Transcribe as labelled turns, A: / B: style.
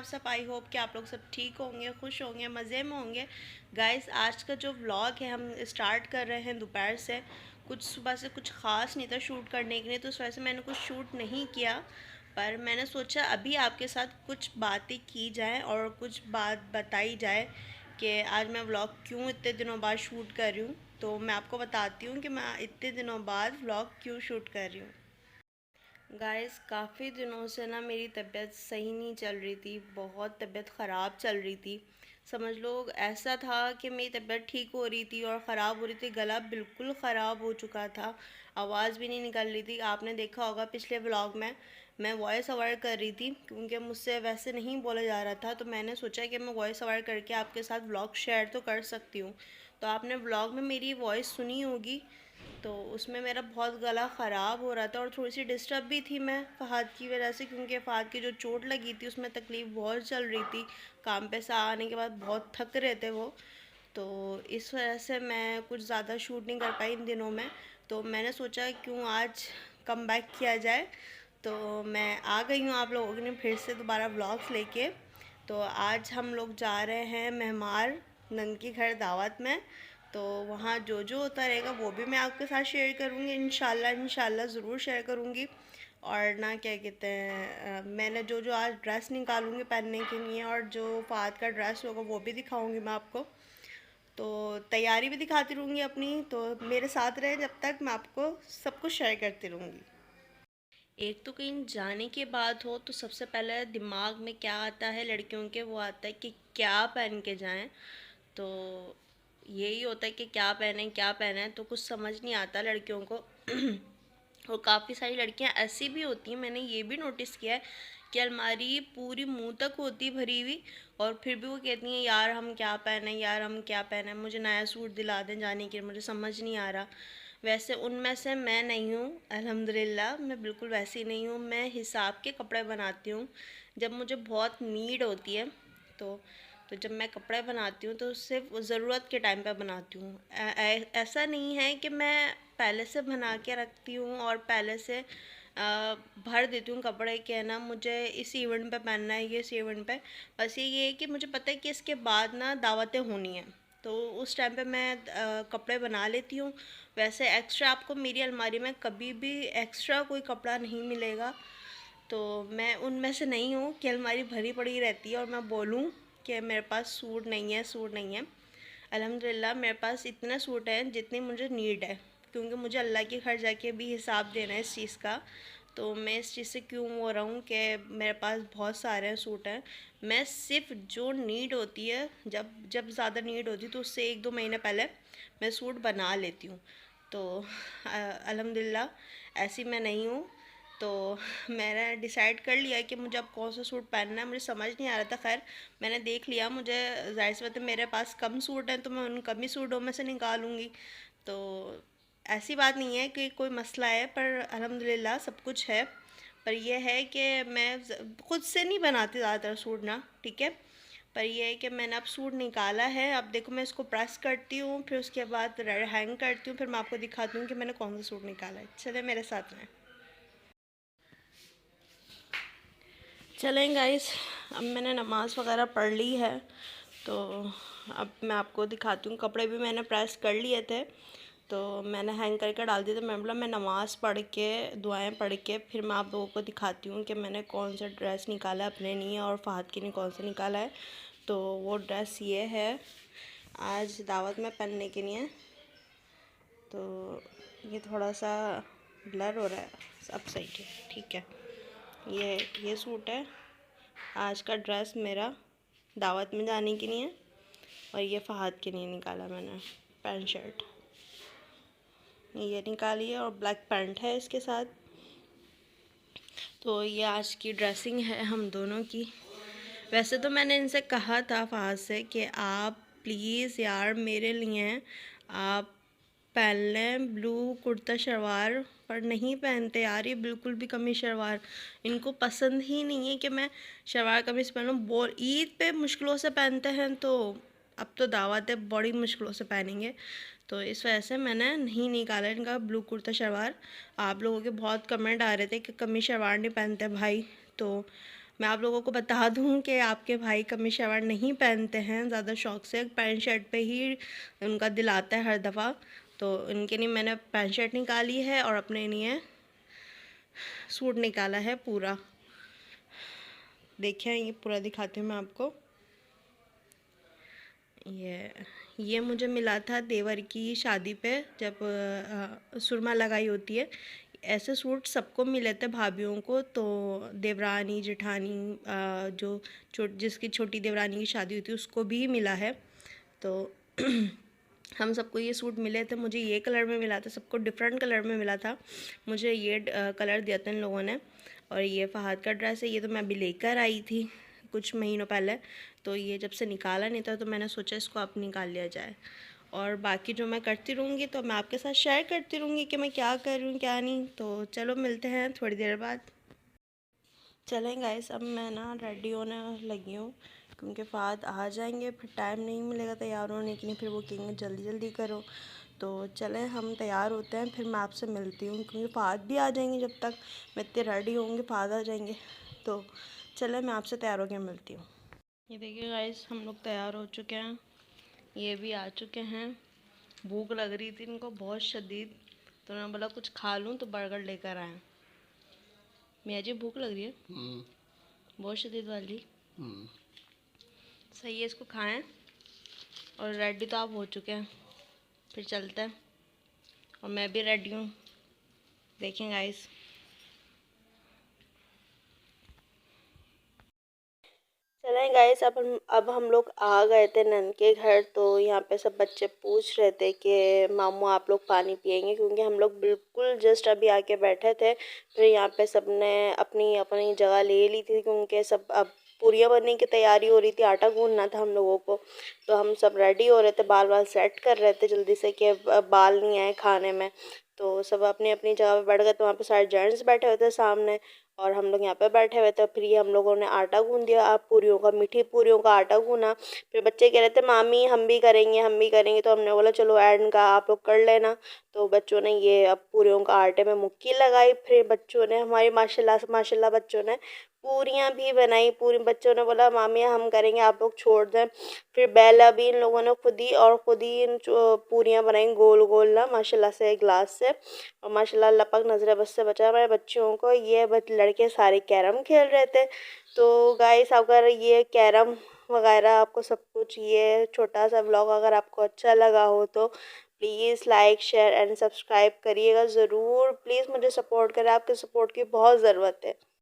A: सब। I hope कि आप लोग सब ठीक होंगे, खुश होंगे, मज़े में होंगे। गाइस, आज का जो व्लॉग है हम स्टार्ट कर रहे हैं दोपहर से। कुछ सुबह से कुछ ख़ास नहीं था शूट करने के लिए, तो उस वजह से मैंने कुछ शूट नहीं किया। पर मैंने सोचा अभी आपके साथ कुछ बातें की जाएँ और कुछ बात बताई जाए कि आज मैं व्लॉग क्यों इतने दिनों बाद शूट कर रही हूँ। तो मैं आपको बताती हूँ कि मैं इतने दिनों बाद व्लॉग क्यों शूट कर रही हूँ। गाइस, काफ़ी दिनों से ना मेरी तबीयत सही नहीं चल रही थी, बहुत तबीयत ख़राब चल रही थी। समझ लो ऐसा था कि मेरी तबीयत ठीक हो रही थी और ख़राब हो रही थी, गला बिल्कुल ख़राब हो चुका था, आवाज़ भी नहीं निकल रही थी। आपने देखा होगा पिछले व्लॉग में मैं वॉइस ओवर कर रही थी क्योंकि मुझसे वैसे नहीं बोला जा रहा था, तो मैंने सोचा कि मैं वॉइस ओवर करके आपके साथ व्लॉग शेयर तो कर सकती हूँ। तो आपने व्लॉग में मेरी वॉइस सुनी होगी, तो उसमें मेरा बहुत गला ख़राब हो रहा था और थोड़ी सी डिस्टर्ब भी थी मैं फ़हद की वजह से, क्योंकि फ़हद की जो चोट लगी थी उसमें तकलीफ़ बहुत चल रही थी। काम पे से आने के बाद बहुत थक रहे थे वो, तो इस वजह से मैं कुछ ज़्यादा शूट नहीं कर पाई इन दिनों में। तो मैंने सोचा क्यों आज कम बैक किया जाए, तो मैं आ गई हूँ आप लोगों के लिए फिर से दोबारा व्लॉग्स लेके। तो आज हम लोग जा रहे हैं मेहमान नंद के घर दावत में, तो वहाँ जो जो होता रहेगा वो भी मैं आपके साथ शेयर करूँगी, इंशाल्लाह इंशाल्लाह ज़रूर शेयर करूँगी। और ना क्या कहते हैं, मैंने जो जो आज ड्रेस निकालूंगी पहनने के लिए और जो फ़ात का ड्रेस होगा वो भी दिखाऊंगी मैं आपको। तो तैयारी भी दिखाती रहूँगी अपनी, तो मेरे साथ रहे जब तक, मैं आपको सब कुछ शेयर करती रहूँगी। एक तो कहीं जाने की बात हो तो सबसे पहले दिमाग में क्या आता है लड़कियों के, वो आता है कि क्या पहन के जाएं। तो यही होता है कि क्या पहने क्या पहने, तो कुछ समझ नहीं आता लड़कियों को। और काफ़ी सारी लड़कियां ऐसी भी होती हैं, मैंने ये भी नोटिस किया है कि अलमारी पूरी मुंह तक होती भरी हुई और फिर भी वो कहती हैं यार हम क्या पहने, यार हम क्या पहने, मुझे नया सूट दिला दें जाने के लिए, मुझे समझ नहीं आ रहा। वैसे उनमें से मैं नहीं हूँ, अल्हम्दुलिल्लाह मैं बिल्कुल वैसी नहीं हूँ। मैं हिसाब के कपड़े बनाती हूँ जब मुझे बहुत नीड होती है। तो जब मैं कपड़े बनाती हूँ तो सिर्फ ज़रूरत के टाइम पे बनाती हूँ। ऐसा नहीं है कि मैं पहले से बना के रखती हूँ और पहले से भर देती हूँ कपड़े के, है ना मुझे इस इवेंट पे पहनना है, ये इस इवेंट पे। बस ये है कि मुझे पता है कि इसके बाद ना दावतें होनी हैं, तो उस टाइम पे मैं कपड़े बना लेती हूँ। वैसे एक्स्ट्रा आपको मेरी अलमारी में कभी भी एक्स्ट्रा कोई कपड़ा नहीं मिलेगा। तो मैं उनमें से नहीं हूँ कि अलमारी भरी पड़ी रहती है और मैं बोलूँ कि मेरे पास सूट नहीं है, सूट नहीं है। अल्हम्दुलिल्लाह मेरे पास इतने सूट हैं जितनी मुझे नीड है, क्योंकि मुझे अल्लाह के घर जाके भी हिसाब देना है इस चीज़ का। तो मैं इस चीज़ से क्यों हो रहा हूँ कि मेरे पास बहुत सारे सूट हैं। मैं सिर्फ जो नीड होती है, जब जब ज़्यादा नीड होती है तो उससे एक दो महीने पहले मैं सूट बना लेती हूँ। तो अल्हम्दुलिल्लाह ऐसी मैं नहीं हूँ। तो मैंने डिसाइड कर लिया कि मुझे अब कौन सा सूट पहनना है, मुझे समझ नहीं आ रहा था। खैर मैंने देख लिया, मुझे ज़ाहिर सी बात है मेरे पास कम सूट हैं तो मैं उन कम ही सूटों में से निकालूंगी। तो ऐसी बात नहीं है कि कोई मसला है, पर अल्हम्दुलिल्लाह सब कुछ है। पर यह है कि मैं खुद से नहीं बनाती ज़्यादातर सूट ना, ठीक है। पर यह है कि मैंने अब सूट निकाला है, अब देखो मैं इसको प्रेस करती हूँ, फिर उसके बाद हैंग करती हूँ, फिर मैं आपको दिखाती हूँ कि मैंने कौन सा सूट निकाला है। चले मेरे साथ में, चलें गाइस। अब मैंने नमाज़ वगैरह पढ़ ली है, तो अब मैं आपको दिखाती हूँ। कपड़े भी मैंने प्रेस कर लिए थे, तो मैंने हैंग करके डाल दिया था। मैं बोला मैं नमाज़ पढ़ के दुआएं पढ़ के फिर मैं आप लोगों को दिखाती हूँ कि मैंने कौन सा ड्रेस निकाला है अपने लिए और फ़हद के लिए कौन सा निकाला है। तो वो ड्रेस ये है आज दावत में पहनने के लिए। तो ये थोड़ा सा ब्लर हो रहा है, अब सही है, ठीक है। ये सूट है आज का ड्रेस मेरा दावत में जाने के लिए, और ये फ़हद के लिए निकाला मैंने पैंट शर्ट, ये निकाली है और ब्लैक पैंट है इसके साथ। तो ये आज की ड्रेसिंग है हम दोनों की। वैसे तो मैंने इनसे कहा था फ़हद से कि आप प्लीज़ यार मेरे लिए आप पहन लें ब्लू कुर्ता शलवार, पर नहीं पहनते यार ये बिल्कुल भी कमीज़ शलवार। इनको पसंद ही नहीं है कि मैं शलवार कमीज़ पहनूँ। बोल ईद पे मुश्किलों से पहनते हैं, तो अब तो दावत है बड़ी मुश्किलों से पहनेंगे। तो इस वजह से मैंने नहीं निकाला इनका ब्लू कुर्ता शलवार। आप लोगों के बहुत कमेंट आ रहे थे कि कमीज़ शलवार नहीं पहनते भाई, तो मैं आप लोगों को बता दूं कि आपके भाई कमीज शलवार नहीं पहनते हैं ज़्यादा शौक से, पैंट शर्ट पे ही उनका दिल आता है हर दफ़ा। तो इनके लिए मैंने पैंट शर्ट निकाली है और अपने लिए सूट निकाला है पूरा। देखिए ये पूरा दिखाती हूँ मैं आपको। ये मुझे मिला था देवर की शादी पे, जब सुरमा लगाई होती है। ऐसे सूट सबको मिले थे भाभीयों को, तो देवरानी जेठानी जो जिसकी छोटी देवरानी की शादी हुई थी उसको भी मिला है। तो हम सबको ये सूट मिले थे। मुझे ये कलर में मिला था, सबको डिफरेंट कलर में मिला था। मुझे ये कलर दिया था इन लोगों ने। और ये फहद का ड्रेस है, ये तो मैं अभी लेकर आई थी कुछ महीनों पहले। तो ये जब से निकाला नहीं था तो मैंने सोचा इसको अब निकाल लिया जाए। और बाकी जो मैं करती रहूँगी तो मैं आपके साथ शेयर करती रहूँगी कि मैं क्या कर रही हूँ क्या नहीं। तो चलो मिलते हैं थोड़ी देर बाद। चलें गाइस, अब मैं ना रेडी होने लगी हूँ क्योंकि फ़ाद आ जाएंगे, फिर टाइम नहीं मिलेगा तैयार होने के लिए, फिर वो कहेंगे जल्दी जल्दी करो। तो चलें हम तैयार होते हैं, फिर मैं आपसे मिलती हूँ क्योंकि फ़ाद भी आ जाएंगे। जब तक मैं इतने रेडी होंगे फ़ाद आ जाएंगे। तो चलें मैं आपसे तैयार होकर मिलती हूँ। ये देखिए गाइस, हम लोग तैयार हो चुके हैं, ये भी आ चुके हैं। भूख लग रही थी इनको बहुत शदीद, तो उन्होंने बोला कुछ खा लूँ तो बर्गर लेकर आए। मियाँ जी भूख लग रही है बहुत शदीद वाली। सही है, इसको खाएं। और रेडी तो आप हो चुके हैं, फिर चलते हैं। और मैं भी रेडी हूँ, देखें गाइस। चलें गाइस, अब हम लोग आ गए थे नन के घर। तो यहाँ पे सब बच्चे पूछ रहे थे कि मामू आप लोग पानी पियेंगे, क्योंकि हम लोग बिल्कुल जस्ट अभी आके बैठे थे। फिर यहाँ पे सब ने अपनी अपनी जगह ले ली थी क्योंकि सब अब पूरियाँ बनने की तैयारी हो रही थी, आटा गूंदना था हम लोगों को। तो हम सब रेडी हो रहे थे, बाल बाल सेट कर रहे थे जल्दी से कि बाल नहीं आए खाने में। तो सब अपनी अपनी जगह पे बैठ गए। तो वहाँ पे सारे जेंट्स बैठे हुए थे सामने और हम लोग यहाँ पे बैठे हुए थे। फिर ये हम लोगों ने आटा गूंद दिया, आप पूरियों का, मीठी पूरियों का आटा गूना। फिर बच्चे कह रहे थे मामी हम भी करेंगे हम भी करेंगे। तो हमने बोला चलो एंड का आप लोग कर लेना। तो बच्चों ने ये अब पूरियों का आटे में मुक्की लगाई। फिर बच्चों ने हमारी माशाल्लाह माशाल्लाह बच्चों ने पूरियाँ भी बनाई। पूरी बच्चों ने बोला मामी हम करेंगे आप लोग छोड़ दें। फिर बेला भी इन लोगों ने खुद ही इन पूरियाँ बनाई गोल गोल ना माशाल्लाह से ग्लास से। और माशाल्लाह अल्लाह पाक नज़र बद से बचा हमारे बच्चों को। ये लड़के सारे कैरम खेल रहे थे। तो गाइस, अगर ये कैरम वगैरह आपको सब कुछ, ये छोटा सा व्लॉग अगर आपको अच्छा लगा हो तो please like share and subscribe करिएगा ज़रूर। प्लीज़ मुझे सपोर्ट करें, आपके सपोर्ट की बहुत ज़रूरत है।